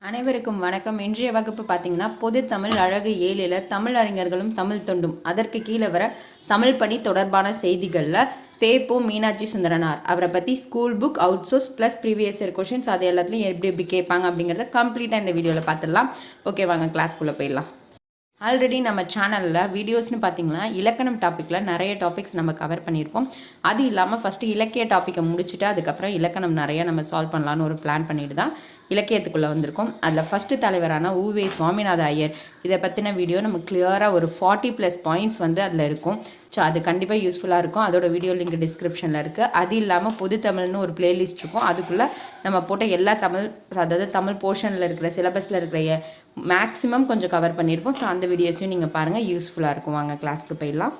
அனைவருக்கும் வணக்கம். இன்றைய வகுப்பு பார்த்தீங்கன்னா பொது தமிழ் அழகு 7ல் தமிழ் அறிஞர்களும் தமிழ் தொண்டும் அதற்கு கீழே வர தமிழ் பணி தொடர்பான செய்திகளில் தேப்போ மீனாட்சி சுந்தரனார் அவரை பற்றி school book out source plus previous year questions அது எல்லாத்துலையும் எப்படி கேட்பாங்க அப்படிங்கிறத கம்ப்ளீட்டாக இந்த வீடியோவில் பார்த்துடலாம். ஓகே, வாங்க கிளாஸ்க்குள்ளே போயிடலாம். ஆல்ரெடி நம்ம சேனலில் வீடியோஸ்னு பார்த்தீங்கன்னா இலக்கணம் டாப்பிக்கில் நிறைய டாபிக்ஸ் நம்ம கவர் பண்ணியிருப்போம். அது இல்லாமல் ஃபஸ்ட்டு இலக்கிய டாப்பிக்கை முடிச்சுட்டு அதுக்கப்புறம் இலக்கணம் நிறைய நம்ம சால்வ் பண்ணலான்னு ஒரு பிளான் பண்ணிட்டு தான் இலக்கியத்துக்குள்ளே வந்திருக்கோம். அதில் ஃபஸ்ட்டு தலைவரான உவே சுவாமிநாத ஐயர் இதை பற்றின வீடியோ நம்ம கிளியராக ஒரு 40+ பாயிண்ட்ஸ் வந்து அதில் இருக்கும். ஸோ அது கண்டிப்பாக யூஸ்ஃபுல்லாக இருக்கும். அதோட வீடியோ லிங்க் டிஸ்கிரிப்ஷனில் இருக்குது. அது இல்லாமல் பொது தமிழ்னு ஒரு பிளேலிஸ்ட் இருக்கும். அதுக்குள்ளே நம்ம போட்ட எல்லா அதாவது தமிழ் போர்ஷனில் இருக்கிற சிலபஸில் இருக்கிற மேக்ஸிமம் கொஞ்சம் கவர் பண்ணியிருப்போம். ஸோ அந்த வீடியோஸையும் நீங்கள் பாருங்கள், யூஸ்ஃபுல்லாக இருக்கும். வாங்க கிளாஸ்க்கு போயிடலாம்.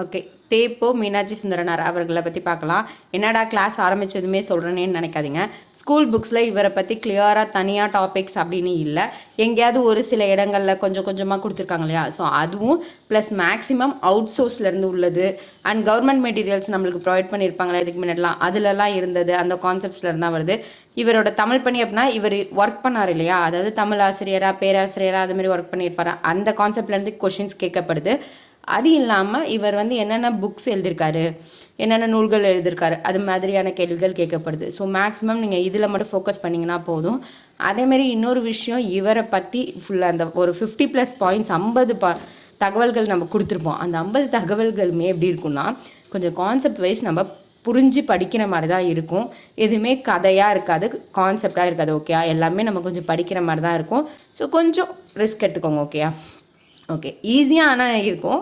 ஓகே, தேப்போ மீனாட்சி சுந்தரனார் அவர்களை பற்றி பார்க்கலாம். என்னடா கிளாஸ் ஆரம்பித்ததுமே சொல்கிறேன்னு நினைக்காதீங்க. ஸ்கூல் புக்ஸில் இவரை பற்றி கிளியராக தனியாக டாபிக்ஸ் அப்படின்னு இல்லை, எங்கேயாவது ஒரு சில இடங்களில் கொஞ்சம் கொஞ்சமாக கொடுத்துருக்காங்க இல்லையா. ஸோ அதுவும் ப்ளஸ் மேக்ஸிமம் அவுட் சோர்ஸ்லேருந்து உள்ளது அண்ட் கவர்மெண்ட் மெட்டீரியல்ஸ் நம்மளுக்கு ப்ரொவைட் பண்ணியிருப்பாங்களே இதுக்கு முன்னாடிலாம், அதிலலாம் இருந்தது. அந்த கான்செப்ட்ஸ்லேருந்து தான் வருது. இவரோட தமிழ் பணி அப்படின்னா இவர் ஒர்க் பண்ணார் இல்லையா, அதாவது தமிழ் ஆசிரியராக பேராசிரியராக அதுமாதிரி ஒர்க் பண்ணியிருப்பார். அந்த கான்செப்ட்லேருந்து கொஷின்ஸ் கேட்கப்படுது. அது இல்லாமல் இவர் வந்து என்னென்ன புக்ஸ் எழுதியிருக்காரு, என்னென்ன நூல்கள் எழுதியிருக்காரு, அது மாதிரியான கேள்விகள் கேட்கப்படுது. ஸோ மேக்ஸிமம் நீங்கள் இதில் மட்டும் ஃபோக்கஸ் பண்ணிங்கன்னா போதும். அதேமாரி இன்னொரு விஷயம், இவரை பற்றி ஃபுல்லாக அந்த ஒரு 50+ பாயிண்ட்ஸ் 50 தகவல்கள் நம்ம கொடுத்துருப்போம். அந்த 50 தகவல்களுமே எப்படி இருக்குன்னா கொஞ்சம் கான்செப்ட் வைஸ் நம்ம புரிஞ்சு படிக்கிற மாதிரி தான் இருக்கும். எதுவுமே கதையாக இருக்காது, கான்செப்டாக இருக்காது. ஓகே, எல்லாமே நம்ம கொஞ்சம் படிக்கிற மாதிரி தான் இருக்கும். ஸோ கொஞ்சம் ரிஸ்க் எடுத்துக்கோங்க. ஓகேயா? ஓகே, ஈஸியாக ஆனால் இருக்கும்,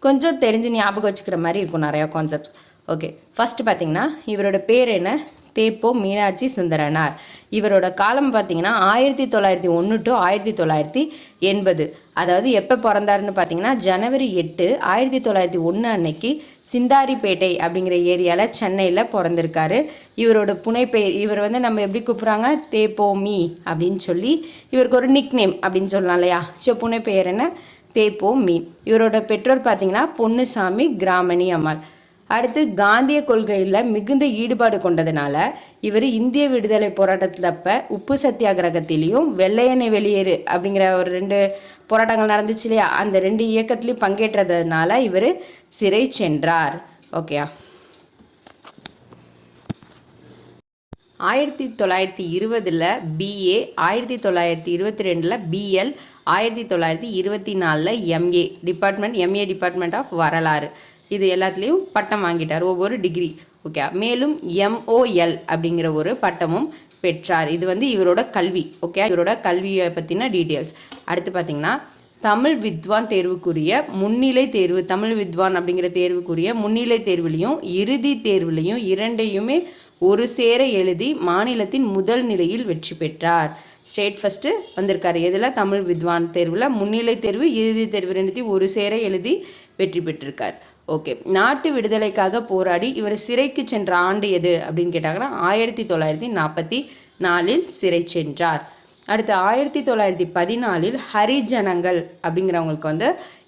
கொஞ்சம் தெரிஞ்சு ஞாபகம் வச்சுக்கிற மாதிரி இருக்கும் நிறையா கான்செப்ட்ஸ். ஓகே, ஃபஸ்ட்டு பார்த்தீங்கன்னா இவரோட பேர் என்ன, தேப்போ மீனாட்சி சுந்தரனார். இவரோட காலம் பார்த்தீங்கன்னா 1901 to 1980. அதாவது எப்போ பிறந்தாருன்னு பார்த்தீங்கன்னா ஜனவரி 8, 1901 அன்னைக்கு சிந்தாரிப்பேட்டை அப்படிங்கிற ஏரியாவில் சென்னையில் பிறந்திருக்காரு. இவரோட புனைப்பெயர், இவர் வந்து நம்ம எப்படி கூப்பிட்றாங்க, தேப்போ மீ அப்படின்னு சொல்லி இவருக்கு ஒரு நிக் நேம் அப்படின்னு சொல்லலாம் இல்லையா. ஸோ புனைப்பெயர் என்ன, தேப்போ மீ. இவரோட பெற்றோர் பார்த்தீங்கன்னா பொன்னுசாமி கிராமணி அம்மாள். அடுத்து காந்திய கொள்கையில் மிகுந்த ஈடுபாடு கொண்டதுனால இவர் இந்திய விடுதலை போராட்டத்தில் அப்போ உப்பு சத்தியாகிரகத்திலையும் வெள்ளையனை வெளியேறு அப்படிங்கிற ஒரு 2 போராட்டங்கள் நடந்துச்சு இல்லையா, அந்த 2 இயக்கத்திலையும் பங்கேற்றதுனால இவர் சிறை சென்றார். ஓகேயா? 1920 BA, 1922 BL, 1924 MA department of வரலாறு, இது எல்லாத்துலேயும் பட்டம் வாங்கிட்டார், ஒவ்வொரு டிகிரி. ஓகே, மேலும் MOL அப்படிங்கிற ஒரு பட்டமும் பெற்றார். இது வந்து இவரோட கல்வி. ஓகே, இவரோட கல்வியை பற்றின டீட்டெயில்ஸ். அடுத்து பார்த்தீங்கன்னா தமிழ் வித்வான் தேர்வுக்குரிய முன்னிலை தேர்வு, தமிழ் வித்வான் அப்படிங்கிற தேர்வுக்குரிய முன்னிலை தேர்வுலையும் இறுதி தேர்வுலையும் 2யுமே ஒரு சேர எழுதி மாநிலத்தின் முதல் நிலையில் வெற்றி பெற்றார். ஸ்டேட் ஃபஸ்ட்டு வந்திருக்காரு. எதில், தமிழ் வித்வான் தேர்வில் முன்னிலை தேர்வு இறுதி தேர்வு 2த்தையும் ஒரு சேர எழுதி வெற்றி பெற்றிருக்கார். ஓகே, நாட்டு விடுதலைக்காக போராடி இவர் சிறைக்கு சென்ற ஆண்டு எது அப்படின்னு கேட்டாங்கன்னா 1944 சிறை சென்றார். அடுத்து 1914 ஹரிஜனங்கள் அப்படிங்கிறவங்களுக்கு வந்து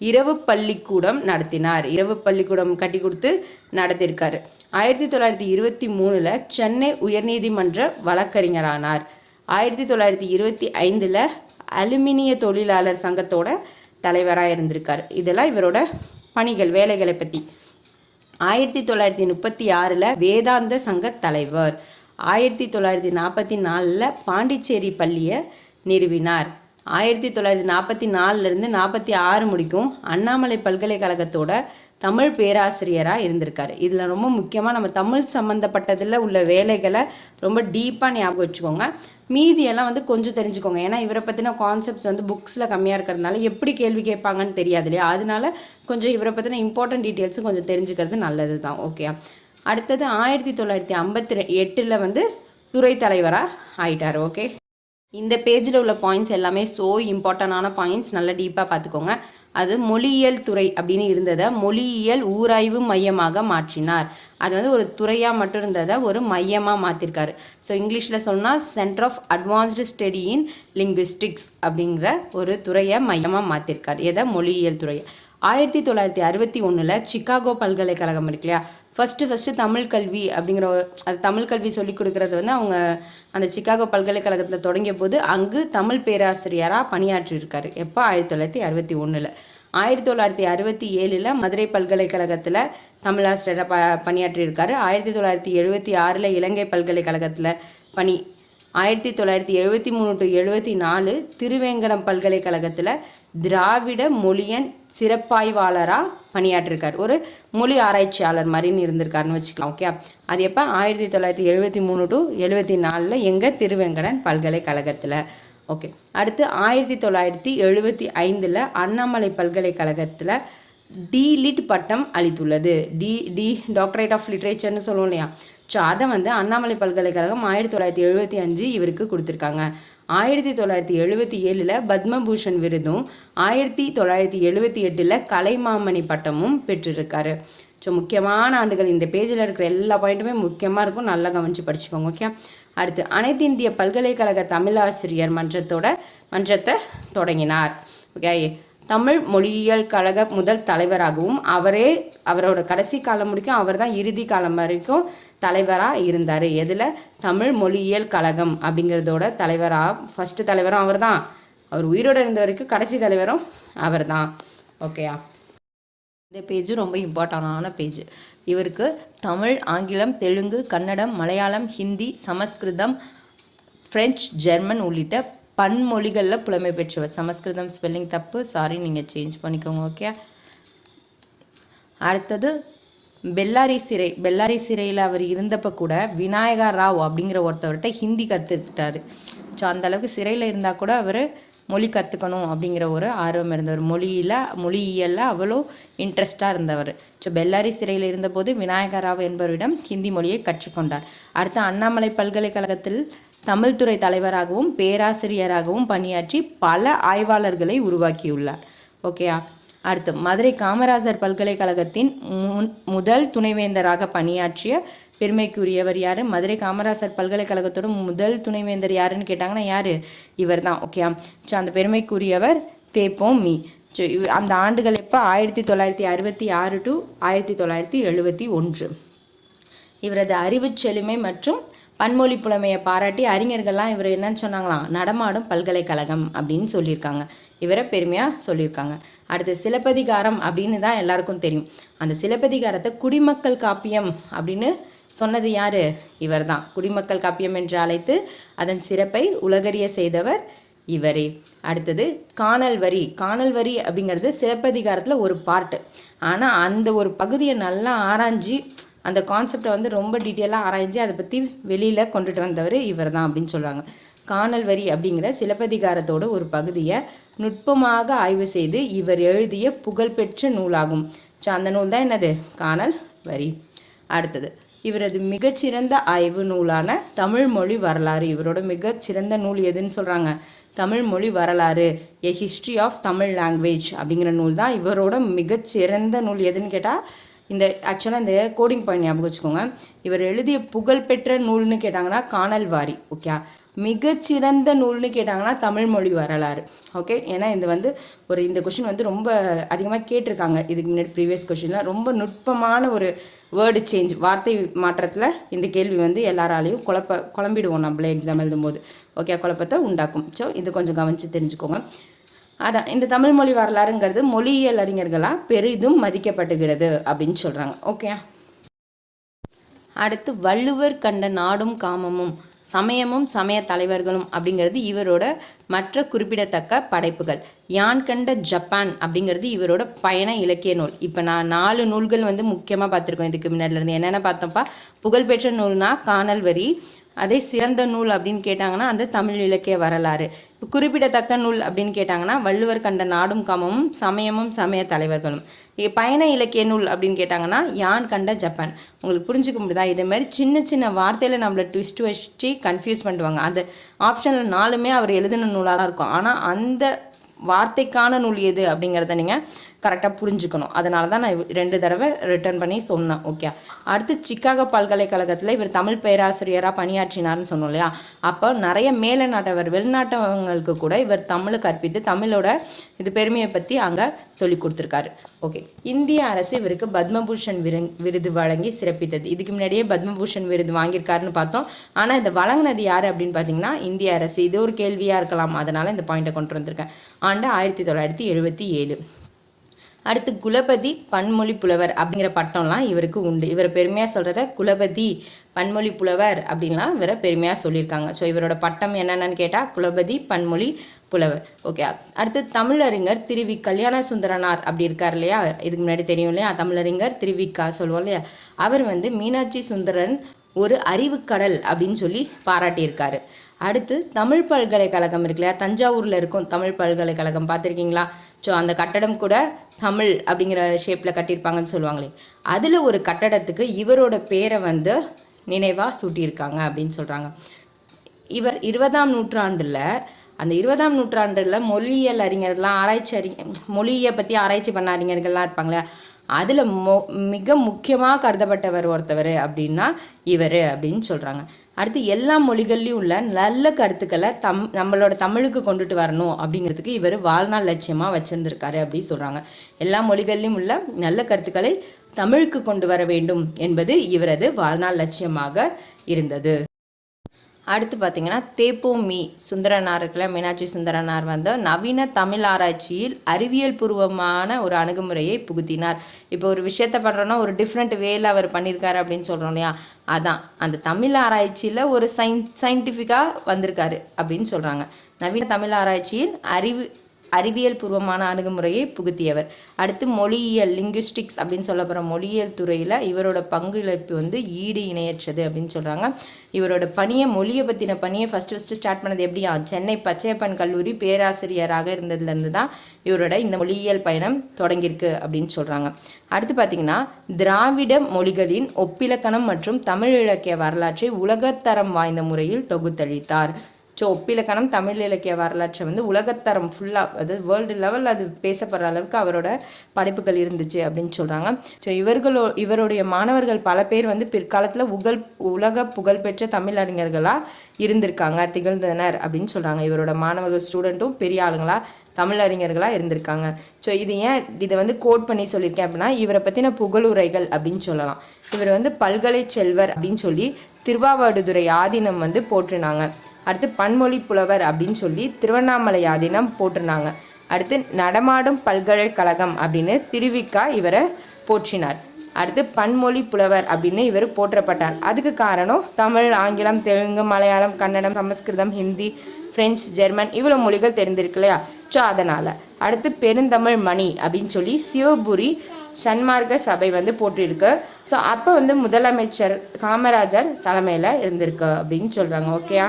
இரவு பள்ளிக்கூடம் நடத்தினார். இரவு பள்ளிக்கூடம் கட்டி கொடுத்து நடத்தியிருக்காரு. 1923 சென்னை உயர்நீதிமன்ற வழக்கறிஞரானார். 1925 அலுமினிய தொழிலாளர் சங்கத்தோட தலைவராக இருந்திருக்கார். இதெல்லாம் இவரோட பணிகள், வேலைகளை பற்றி. 1936 வேதாந்த சங்க தலைவர். 1944 பாண்டிச்சேரி பள்ளியை நிறுவினார். 1944 46 முடிக்கும் அண்ணாமலை பல்கலைக்கழகத்தோட தமிழ் பேராசிரியராக இருந்திருக்காரு. இதில் ரொம்ப முக்கியமாக நம்ம தமிழ் சம்மந்தப்பட்டதில் உள்ள வேலைகளை ரொம்ப டீப்பாக ஞாபகம் வச்சுக்கோங்க. மீதியெல்லாம் வந்து கொஞ்சம் தெரிஞ்சுக்கோங்க. ஏன்னா இவரை பற்றின கான்செப்ட்ஸ் வந்து புக்ஸில் கம்மியாக இருக்கிறதுனால எப்படி கேள்வி கேட்பாங்கன்னு தெரியாது இல்லையா. அதனால கொஞ்சம் இவரை பற்றின இம்பார்ட்டன்ட் டீட்டெயில்ஸும் கொஞ்சம் தெரிஞ்சுக்கிறது நல்லது தான். ஓகே, அடுத்தது 1958 வந்து துறை தலைவராக ஆயிட்டார். ஓகே, இந்த பேஜில் உள்ள பாயிண்ட்ஸ் எல்லாமே இம்பார்ட்டண்டான பாயிண்ட்ஸ், நல்லா டீப்பாக பார்த்துக்கோங்க. அது மொழியியல் துறை அப்படின்னு இருந்ததை மொழியியல் ஊராய்வு மையமாக மாற்றினார். அது வந்து ஒரு துறையாக மட்டும் இருந்ததை ஒரு மையமாக மாற்றிருக்காரு. ஸோ இங்கிலீஷில் சொன்னால் centre of advanced study in linguistics அப்படிங்கிற ஒரு துறையை மையமாக மாற்றிருக்கார். எதை, மொழியியல் துறையை. 1961 சிகாகோ பல்கலைக்கழகம் இருக்கு இல்லையா, ஃபஸ்ட்டு தமிழ் கல்வி அப்படிங்கிற அது தமிழ் கல்வி சொல்லிக் கொடுக்குறது வந்து அவங்க அந்த சிக்காகோ பல்கலைக்கழகத்தில் தொடங்கிய போது அங்கு தமிழ் பேராசிரியராக பணியாற்றியிருக்காரு. எப்போ? 1961. 1967 மதுரை பல்கலைக்கழகத்தில் தமிழாசிரியராக பணியாற்றியிருக்காரு. 1976 இலங்கை பல்கலைக்கழகத்தில் 1973 to 74 திருவேங்கடம் பல்கலைக்கழகத்தில் திராவிட மொழியன் சிறப்பாய்வாளராக பணியாற்றிருக்கார். ஒரு மொழி ஆராய்ச்சியாளர் மாதிரின்னு இருந்திருக்காருன்னு வச்சுக்கலாம். ஓகே, அது எப்போ? 1973 to 74 எங்கள் திருவேங்கடன் பல்கலைக்கழகத்தில். ஓகே, அடுத்து 1975 அண்ணாமலை பல்கலைக்கழகத்தில் டிலிட் பட்டம் அளித்துள்ளது. டி டாக்டரேட் ஆஃப் லிட்ரேச்சர்னு சொல்லுவோம் இல்லையா? ஸோ அதை வந்து அண்ணாமலை பல்கலைக்கழகம் 1975 இவருக்கு கொடுத்துருக்காங்க. 1977 பத்மபூஷன் விருதும் 1978 கலைமாமணி பட்டமும் பெற்றிருக்காரு. ஸோ முக்கியமான ஆண்டுகள் இந்த பேஜில் இருக்கிற எல்லா பாயிண்ட்டுமே முக்கியமாக இருக்கும், நல்லா கவனித்து படிச்சுக்கோங்க. ஓகே, அடுத்து அனைத்து இந்திய பல்கலைக்கழக தமிழாசிரியர் மன்றத்தை தொடங்கினார். ஓகே, தமிழ் மொழியியல் கழக முதல் தலைவராகவும் அவரோட கடைசி காலம் முடிக்கும் அவர் தான் இறுதி காலம் வரைக்கும் தலைவராக இருந்தார். எதில்? தமிழ் மொழியியல் கழகம் அப்படிங்கிறதோட ஃபஸ்ட்டு தலைவரும் அவர் தான். அவர் உயிரோடு இருந்த வரைக்கும் கடைசி தலைவரும் அவர் தான். ஓகேயா? இந்த பேஜ் ரொம்ப இம்பார்ட்டண்டான பேஜ். இவருக்கு தமிழ், ஆங்கிலம், தெலுங்கு, கன்னடம், மலையாளம், ஹிந்தி, சமஸ்கிருதம், ஃப்ரெஞ்சு, ஜெர்மன் உள்ளிட்ட பன்மொழிகளில் புலமை பெற்றவர். சமஸ்கிருதம் ஸ்பெல்லிங் தப்பு, சாரி, நீங்கள் சேஞ்ச் பண்ணிக்கோங்க. ஓகே, அடுத்தது பெல்லாரி சிறையில் அவர் இருந்தப்போ கூட விநாயகா ராவ் அப்படிங்கிற ஒருத்தவர்கிட்ட ஹிந்தி கற்றுக்கிட்டாரு. ஸோ அந்தளவுக்கு சிறையில் இருந்தால் கூட அவர் மொழி கற்றுக்கணும் அப்படிங்கிற ஒரு ஆர்வம் இருந்தவர். மொழியியலில் அவ்வளோ இன்ட்ரெஸ்டாக இருந்தவர். ஸோ பெல்லாரி சிறையில் இருந்தபோது விநாயகா ராவ் என்பவரிடம் ஹிந்தி மொழியை கற்றுக்கொண்டார். அடுத்து அண்ணாமலை பல்கலைக்கழகத்தில் தமிழ் துறை தலைவராகவும் பேராசிரியராகவும் பணியாற்றி பல ஆய்வாளர்களை உருவாக்கியுள்ளார். ஓகேயா? அடுத்து மதுரை காமராசர் பல்கலைக்கழகத்தின் முதல் துணைவேந்தராக பணியாற்றிய பெருமைக்குரியவர் யார்? மதுரை காமராசர் பல்கலைக்கழகத்தோட முதல் துணைவேந்தர் யாருன்னு கேட்டாங்கன்னா யார்? இவர் தான். ஓகே, ஸோ அந்த பெருமைக்குரியவர் தேப்போம் மீ. ஸோ அந்த ஆண்டுகள் எப்போ? 1966 to 1971. இவரது அறிவு செழுமை மற்றும் பன்மொழி புலமையை பாராட்டி அறிஞர்கள்லாம் இவர் என்னன்னு சொன்னாங்களாம்? நடமாடும் பல்கலைக்கழகம் அப்படின்னு சொல்லியிருக்காங்க. இவரை பெருமையாக சொல்லியிருக்காங்க. அடுத்து சிலப்பதிகாரம் அப்படின்னு தான் எல்லாருக்கும் தெரியும். அந்த சிலப்பதிகாரத்தை குடிமக்கள் காப்பியம் அப்படின்னு சொன்னது யார்? இவர் தான். குடிமக்கள் காப்பியம் என்று அழைத்து அதன் சிறப்பை உலகறிய செய்தவர் இவரே. அடுத்தது காணல் வரி அப்படிங்கிறது சிலப்பதிகாரத்தில் ஒரு பார்ட்டு. ஆனால் அந்த ஒரு பகுதியை நல்லா ஆராய்ஞ்சி அந்த கான்செப்டை வந்து ரொம்ப டீட்டெயிலாக ஆராய்ஞ்சி அதை பற்றி வெளியில் கொண்டுட்டு வந்தவர் இவர் தான் அப்படின்னு சொல்கிறாங்க. காணல் வரி அப்படிங்கிற சிலப்பதிகாரத்தோட ஒரு பகுதியை நுட்பமாக ஆய்வு செய்து இவர் எழுதிய புகழ்பெற்ற நூலாகும். ஸோ அந்த நூல் தான் என்னது? காணல் வரி. அடுத்தது இவரது மிகச்சிறந்த ஆய்வு நூலான தமிழ் மொழி வரலாறு. இவரோட மிகச்சிறந்த நூல் எதுன்னு சொல்கிறாங்க? தமிழ் மொழி வரலாறு, A history of Tamil language அப்படிங்கிற நூல் தான் இவரோட மிகச்சிறந்த நூல். எதுன்னு கேட்டால் ஆக்சுவலாக இந்த கோடிங் பாயிண்ட் ஞாபகம் வச்சுக்கோங்க. இவர் எழுதிய புகழ்பெற்ற நூல்னு கேட்டாங்கன்னா காணல் வாரி. ஓகே, மிகச்சிறந்த நூல்னு கேட்டாங்கன்னா தமிழ் மொழி வரலாறு. ஓகே, ஏன்னா இந்த கொஷின் வந்து ரொம்ப அதிகமாக கேட்டிருக்காங்க. இதுக்கு முன்னாடி ப்ரீவியஸ் கொஷினில் ரொம்ப நுட்பமான ஒரு வேர்டு சேஞ்ச், வார்த்தை மாற்றத்தில் இந்த கேள்வி வந்து எல்லாராலையும் குழம்பிடுவோம் நம்மளே எக்ஸாம் எழுதும்போது. ஓகே, குழப்பத்தை உண்டாக்கும். ஸோ இது கொஞ்சம் கவனித்து தெரிஞ்சுக்கோங்க. அதான் இந்த தமிழ் மொழி வரலாறுங்கிறது மொழியியல் அறிஞர்களால் பெரிதும் மதிக்கப்படுகிறது அப்படின்னு சொல்கிறாங்க. ஓகே, அடுத்து வள்ளுவர் கண்ட நாடும் காமமும் சமயமும் சமய தலைவர்களும் அப்படிங்கிறது இவரோட மற்ற குறிப்பிடத்தக்க படைப்புகள். யான் கண்ட ஜப்பான் அப்படிங்கிறது இவரோட பயண இலக்கிய நூல். இப்போ நான் 4 நூல்கள் வந்து முக்கியமாக பார்த்துருக்கோம் இதுக்கு முன்னாடிலேருந்து. என்னென்ன பார்த்தோம்ப்பா? புகழ்பெற்ற நூல்னா காணல் வரி. அதே சிறந்த நூல் அப்படின்னு கேட்டாங்கன்னா அந்த தமிழ் இலக்கிய வரலாறு. இப்போ குறிப்பிடத்தக்க நூல் அப்படின்னு கேட்டாங்கன்னா வள்ளுவர் கண்ட நாடும் காமமும் சமயமும் சமய தலைவர்களும். பயண இலக்கிய நூல் அப்படின்னு கேட்டாங்கன்னா யான் கண்ட ஜப்பான். உங்களுக்கு புரிஞ்சுக்க முடியுதா? இதே மாதிரி சின்ன சின்ன வார்த்தையில் நம்மளை ட்விஸ்ட் வச்சு கன்ஃபியூஸ் பண்ணுவாங்க. அந்த ஆப்ஷனில் 4மே அவர் எழுதின நூலாக தான் இருக்கும். ஆனால் அந்த வார்த்தைக்கான நூல் எது அப்படிங்கிறத நீங்கள் கரெக்டாக புரிஞ்சுக்கணும். அதனால தான் நான் 2 தடவை ரிட்டர்ன் பண்ணி சொன்னேன். ஓகே. அடுத்து சிக்காகோ பல்கலைக்கழகத்தில் இவர் தமிழ் பேராசிரியராக பணியாற்றினார்னு சொன்னோம் இல்லையா. அப்போ நிறைய மேல நாட்டவர் வெளிநாட்டவங்களுக்கு கூட இவர் தமிழை கற்பித்து தமிழோட இது பெருமையை பற்றி அங்கே சொல்லி கொடுத்துருக்காரு. ஓகே. இந்திய அரசு இவருக்கு பத்மபூஷன் விருது வழங்கி சிறப்பித்தது. இதுக்கு முன்னாடியே பத்மபூஷன் விருது வாங்கியிருக்காருன்னு பார்த்தோம். ஆனால் இதை வழங்கினது யார் அப்படின்னு பார்த்தீங்கன்னா இந்திய அரசு. இது ஒரு கேள்வியாக இருக்கலாம், அதனால் இந்த பாயிண்ட்டை கொண்டு வந்திருக்கேன். ஆண்டு 1977. அடுத்து குலபதி பன்மொழி புலவர் அப்படிங்கிற பட்டம்லாம் இவருக்கு உண்டு. இவரை பெருமையாக சொல்கிறத குலபதி பன்மொழி புலவர் அப்படின்லாம் இவரை பெருமையாக சொல்லியிருக்காங்க. ஸோ இவரோட பட்டம் என்னென்னு கேட்டால் குலபதி பன்மொழி புலவர். ஓகே. அடுத்து தமிழறிஞர் திரு கல்யாண சுந்தரனார் அப்படி இருக்கார் இல்லையா, இதுக்கு முன்னாடி தெரியும் இல்லையா, தமிழறிஞர் திருவிக்கா சொல்லுவோம் இல்லையா. அவர் மீனாட்சி சுந்தரன் ஒரு அறிவுக்கடல் அப்படின்னு சொல்லி பாராட்டியிருக்காரு. அடுத்து தமிழ் பல்கலைக்கழகம் இருக்கு இல்லையா, தஞ்சாவூரில் இருக்கும் தமிழ் பல்கலைக்கழகம், பார்த்துருக்கீங்களா? ஸோ அந்த கட்டடம் கூட தமிழ் அப்படிங்கிற ஷேப்பில் கட்டியிருப்பாங்கன்னு சொல்லுவாங்களே, அதில் ஒரு கட்டடத்துக்கு இவரோட பேரை நினைவாக சூட்டியிருக்காங்க அப்படின்னு சொல்கிறாங்க. இவர் 20ஆம் நூற்றாண்டில் அந்த 20ஆம் நூற்றாண்டில் மொழியியல் அறிஞர்லாம் மொழியை பற்றி ஆராய்ச்சி பண்ண அறிஞர்கள்லாம் இருப்பாங்களே, அதில் மிக முக்கியமாக கருதப்பட்டவர் ஒருத்தவர் அப்படின்னா இவர் அப்படின்னு சொல்கிறாங்க. அடுத்து எல்லா மொழிகள்லையும் உள்ள நல்ல கருத்துக்களை நம்மளோட தமிழுக்கு கொண்டுட்டு வரணும் அப்படிங்கிறதுக்கு இவர் வாழ்நாள் லட்சியமாக வச்சுருந்துருக்காரு அப்படின்னு சொல்கிறாங்க. எல்லா மொழிகள்லையும் உள்ள நல்ல கருத்துக்களை தமிழுக்கு கொண்டு வர வேண்டும் என்பது இவரது வாழ்நாள் லட்சியமாக இருந்தது. அடுத்து பார்த்தீங்கன்னா தேப்போ சுந்தரனார் இருக்குல்ல, மீனாட்சி சுந்தரனார் நவீன தமிழ் ஆராய்ச்சியில் அறிவியல் பூர்வமான ஒரு அணுகுமுறையை புகுத்தினார். இப்போ ஒரு விஷயத்த பண்ணுறோன்னா ஒரு டிஃப்ரெண்ட் வேல அவர் பண்ணியிருக்காரு அப்படின்னு சொல்கிறோம் இல்லையா, அதான் அந்த தமிழ் ஆராய்ச்சியில் ஒரு சயின்டிஃபிக்காக வந்திருக்காரு அப்படின்னு சொல்கிறாங்க. நவீன தமிழ் ஆராய்ச்சியில் அறிவியல் பூர்வமான அணுகுமுறையை புகுத்தியவர். அடுத்து மொழியியல் லிங்குஸ்டிக்ஸ் அப்படின்னு சொல்லப்படுற மொழியியல் துறையில் இவரோட பங்களிப்பு ஈடு இணையற்றது அப்படின்னு சொல்கிறாங்க. இவரோட மொழியை பற்றின பணியை ஃபஸ்ட்டு ஸ்டார்ட் பண்ணது எப்படியா, சென்னை பச்சையப்பன் கல்லூரி பேராசிரியராக இருந்ததுலேருந்து தான் இவரோட இந்த மொழியியல் பயணம் தொடங்கியிருக்கு அப்படின்னு சொல்கிறாங்க. அடுத்து பார்த்திங்கன்னா திராவிட மொழிகளின் ஒப்பிலக்கணம் மற்றும் தமிழ் இலக்கிய வரலாற்றை உலகத்தரம் வாய்ந்த முறையில் தொகுத்தளித்தார். ஸோ ஒப்பிலக்கணம் தமிழ் இலக்கிய வரலாற்றை உலகத்தரம் ஃபுல்லாக, அதாவது வேர்ல்டு லெவலில் அது பேசப்படுற அளவுக்கு அவரோட படைப்புகள் இருந்துச்சு அப்படின்னு சொல்கிறாங்க. ஸோ இவருடைய மாணவர்கள் பல பேர் பிற்காலத்தில் உலக புகழ்பெற்ற தமிழ் அறிஞர்களாக இருந்திருக்காங்க, திகழ்ந்தனர் அப்படின்னு சொல்கிறாங்க. இவரோட மாணவர்கள் ஸ்டூடெண்ட்டும் பெரிய ஆளுங்களாக தமிழ் அறிஞர்களாக இருந்திருக்காங்க. ஸோ இதை கோட் பண்ணி சொல்லியிருக்கேன் அப்படின்னா இவரை பற்றின புகழுரைகள் அப்படின்னு சொல்லலாம். இவர் பல்கலை செல்வர் அப்படின்னு சொல்லி திருவாவடுதுறை ஆதீனம் போற்றினாங்க. அடுத்து பன்மொழி புலவர் அப்படின்னு சொல்லி திருவண்ணாமலை ஆதீனம் போட்டிருந்தாங்க. அடுத்து நடமாடும் பல்கலைக்கழகம் அப்படின்னு திருவிக்கா இவரை போற்றினார். அடுத்து பன்மொழி புலவர் அப்படின்னு இவர் போற்றப்பட்டார். அதுக்கு காரணம் தமிழ், ஆங்கிலம், தெலுங்கு, மலையாளம், கன்னடம், சமஸ்கிருதம், ஹிந்தி, பிரெஞ்சு, ஜெர்மன் இவ்வளோ மொழிகள் தெரிஞ்சிருக்கு இல்லையா. ஸோ அதனால் அடுத்து பெருந்தமிழ் மணி அப்படின்னு சொல்லி சிவபுரி சன்மார்க்க சபை போட்டிருக்கு. ஸோ அப்போ முதலமைச்சர் காமராஜர் தலைமையில் இருந்திருக்கு அப்படின்னு சொல்கிறாங்க. ஓகேயா.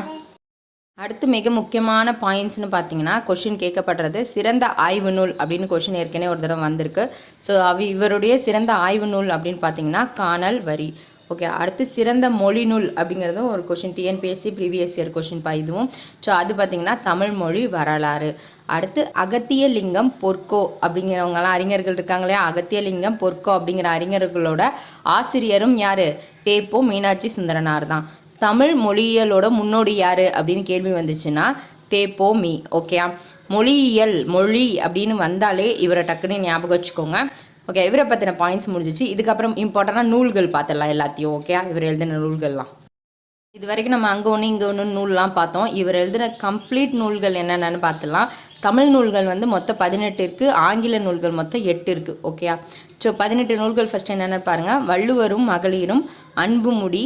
அடுத்து மிக முக்கியமான பாயிண்ட்ஸ்னு பார்த்தீங்கன்னா கொஷின் கேட்கப்படுறது சிறந்த ஆய்வு நூல் அப்படின்னு கொஷின் ஏற்கனவே ஒரு தடவை வந்திருக்கு. ஸோ இவருடைய சிறந்த ஆய்வு நூல் அப்படின்னு பார்த்தீங்கன்னா காணல் வரி. ஓகே. அடுத்து சிறந்த மொழி நூல் அப்படிங்கிறதும் ஒரு question, TNPSC previous year question இதுவும். ஸோ அது பார்த்திங்கன்னா தமிழ் மொழி வரலாறு. அடுத்து அகத்தியலிங்கம் பொற்கோ அப்படிங்கிறவங்களாம் அறிஞர்கள் இருக்காங்களே, அகத்தியலிங்கம் பொற்கோ அப்படிங்கிற அறிஞர்களோட ஆசிரியரும் யார், தேப்போ மீனாட்சி சுந்தரனார் தான். தமிழ் மொழியியலோட முன்னோடி யார் அப்படின்னு கேள்வி வந்துச்சுன்னா தேப்போ ஓகே. மொழி அப்படின்னு வந்தாலே இவரை டக்குன்னு ஞாபகம் வச்சுக்கோங்க. ஓகே. இவரை பற்றின பாயிண்ட்ஸ் முடிஞ்சிச்சு. இதுக்கப்புறம் இம்பார்ட்டண்டான நூல்கள் பார்த்துடலாம் எல்லாத்தையும். ஓகே. இவர் எழுதின நூல்கள்லாம் இது வரைக்கும் நம்ம அங்கே ஒன்று இங்கே ஒன்று நூல்லாம் பார்த்தோம். இவர் எழுதின கம்ப்ளீட் நூல்கள் என்னென்னு பார்த்துடலாம். தமிழ் நூல்கள் மொத்தம் 18 இருக்குது, ஆங்கில நூல்கள் மொத்தம் 8 இருக்குது. ஓகே. ஸோ 18 நூல்கள் ஃபஸ்ட்டு என்னென்னு பாருங்கள். வள்ளுவரும் மகளிரும், அன்புமுடி,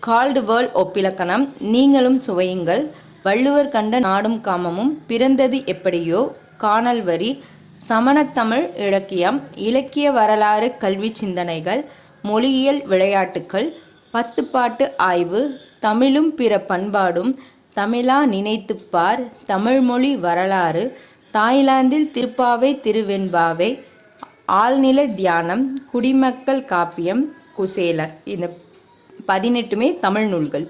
கால்டுவெல் ஒப்பிலக்கணம், நீங்களும் சுவையுங்கள், வள்ளுவர் கண்ட நாடும் காமமும், பிறந்தது எப்படியோ, காணல் வரி, சமணத்தமிழ் இலக்கியம், இலக்கிய வரலாறு, கல்வி சிந்தனைகள், மொழியியல் விளையாட்டுக்கள், 10 பாட்டு ஆய்வு, தமிழும் பிற பண்பாடும், தமிழா நினைத்துப்பார், தமிழ்மொழி வரலாறு, தாய்லாந்தில் திருப்பாவை திருவெண்பாவை, ஆழ்நிலை தியானம், குடிமக்கள் காப்பியம், குசேலர். இந்த 18மே தமிழ் நூல்கள்.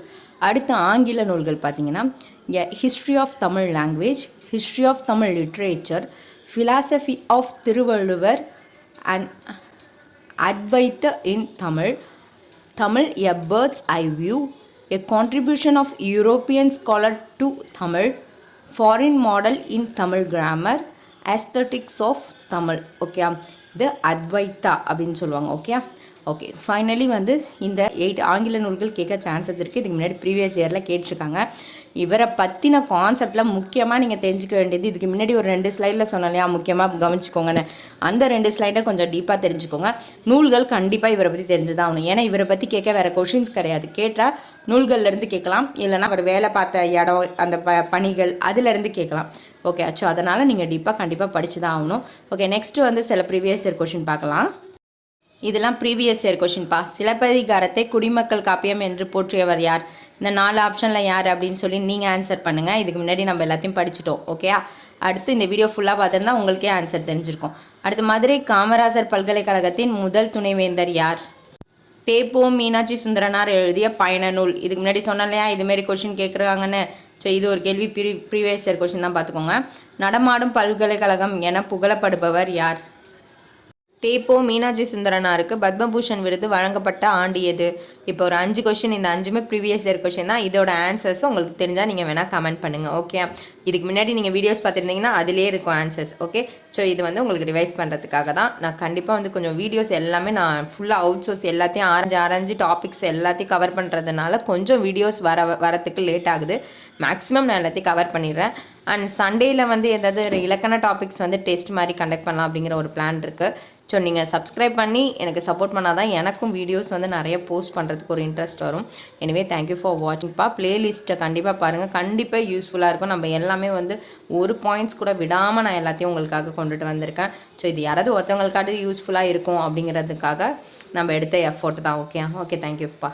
அடுத்து ஆங்கில நூல்கள் பார்த்திங்கன்னா A history of Tamil language, history of Tamil literature, philosophy of Thiruvalluvar and Advaita in Tamil, Tamil a bird's eye view, a contribution of European scholar to Tamil, foreign model in Tamil grammar, aesthetics of Tamil. Okay, இது அத்வைத்தா அப்படின்னு சொல்லுவாங்க. Okay finally வந்து இந்த 8 ஆங்கில நூல்கள் கேட்க chances இருக்குது. இதுக்கு முன்னாடி ப்ரீவியஸ் இயரில் கேட்டிருக்காங்க. இவரை பற்றின கான்செப்டில் முக்கியமாக நீங்கள் தெரிஞ்சுக்க வேண்டியது, இதுக்கு முன்னாடி ஒரு 2 ஸ்லைடில் சொன்னேன் இல்லையா, முக்கியமாக கவனிச்சுக்கோங்கன்னு. அந்த 2 ஸ்லைடை கொஞ்சம் டீப்பாக தெரிஞ்சுக்கோங்க. நூல்கள் கண்டிப்பாக இவரை பற்றி தெரிஞ்சுதான் ஆகணும். ஏன்னா இவரை பற்றி கேட்க வேறு கொஷின்ஸ் கிடையாது. கேட்டால் நூல்கள்லேருந்து கேட்கலாம், இல்லைனா அவர் வேலை பார்த்த இடம், அந்த பணிகள் அதிலேருந்து கேட்கலாம். ஓகே ஆச்சோ, அதனால் நீங்கள் டீப்பாக கண்டிப்பாக படித்து தான் ஆகணும். ஓகே, நெக்ஸ்ட்டு வந்து சில ப்ரீவியஸ் இயர் கொஷின் பார்க்கலாம். இதெல்லாம் ப்ரீவியஸ் இயர் கொஷின்ப்பா. சிலப்பதிகாரத்தை குடிமக்கள் காப்பியம் என்று போற்றியவர் யார்? இந்த 4 ஆப்ஷனில் யார் அப்படின்னு சொல்லி நீங்கள் ஆன்சர் பண்ணுங்கள். இதுக்கு முன்னாடி நம்ம எல்லாத்தையும் படிச்சிட்டோம். ஓகே, அடுத்து இந்த வீடியோ ஃபுல்லாக பார்த்துருந்தா உங்களுக்கே ஆன்சர் தெரிஞ்சிருக்கும். அடுத்து மதுரை காமராசர் பல்கலைக்கழகத்தின் முதல் துணைவேந்தர் யார்? தேப்போ மீனாட்சி சுந்தரனார் எழுதிய பயண நூல். இதுக்கு முன்னாடி சொன்னேன் இல்லையா, இதுமாரி கொஷின் கேட்குறாங்கன்னு. ஸோ இது ஒரு கேள்வி, ப்ரீவியஸ் இயர் கொஷின் தான், பார்த்துக்கோங்க. நடமாடும் பல்கலைக்கழகம் என புகழப்படுபவர் யார்? தேப்போ மீனாட்சி சுந்தரனாருக்கு பத்மபூஷன் விருது வழங்கப்பட்ட ஆண்டு எது? இப்போ ஒரு 5 கொஷின், இந்த 5மே ப்ரீவியஸ் இயர் கொஷின் தான். இதோட ஆன்சர்ஸ் உங்களுக்கு தெரிஞ்சால் நீங்கள் வேணால் கமெண்ட் பண்ணுங்கள். ஓகே, இதுக்கு முன்னாடி நீங்கள் வீடியோஸ் பார்த்துருந்தீங்கன்னா அதிலே இருக்கும் ஆன்சர்ஸ். ஓகே, ஸோ இது வந்து உங்களுக்கு ரிவைஸ் பண்ணுறதுக்காக தான். நான் கண்டிப்பாக வந்து கொஞ்சம் வீடியோஸ் எல்லாமே நான் ஃபுல்லாக அவுட் சோர்ஸ் எல்லாத்தையும் ஆரஞ்சு டாபிக்ஸ் எல்லாத்தையும் கவர் பண்ணுறதுனால கொஞ்சம் வீடியோஸ் வரத்துக்கு லேட் ஆகுது. மேக்ஸிமம் நான் எல்லாத்தையும் கவர் பண்ணிடுறேன். அண்ட் சண்டேயில் வந்து ஏதாவது ஒரு இலக்கண டாபிக்ஸ் வந்து டெஸ்ட் மாதிரி கண்டக்ட் பண்ணலாம் அப்படிங்கிற ஒரு பிளான் இருக்குது. ஸோ நீங்கள் சப்ஸ்கிரைப் பண்ணி எனக்கு சப்போர்ட் பண்ணால் தான் எனக்கும் வீடியோஸ் வந்து நிறைய போஸ்ட் பண்ணுறதுக்கு ஒரு இன்ட்ரெஸ்ட் வரும். எனிவே தேங்க்யூ ஃபார் வாட்சிங்ப்பா. ப்ளேலிஸ்ட்டை கண்டிப்பாக பாருங்கள், கண்டிப்பாக யூஸ்ஃபுல்லாக இருக்கும். நம்ம எல்லாமே வந்து ஒரு பாயிண்ட்ஸ் கூட விடாமல் நான் எல்லாத்தையும் உங்களுக்காக கொண்டுட்டு வந்திருக்கேன். ஸோ இது யாராவது ஒருத்தவங்களுக்காவது யூஸ்ஃபுல்லாக இருக்கும் அப்படிங்கிறதுக்காக நம்ம எடுத்த எஃபோர்ட் தான். ஓகே தேங்க்யூப்பா.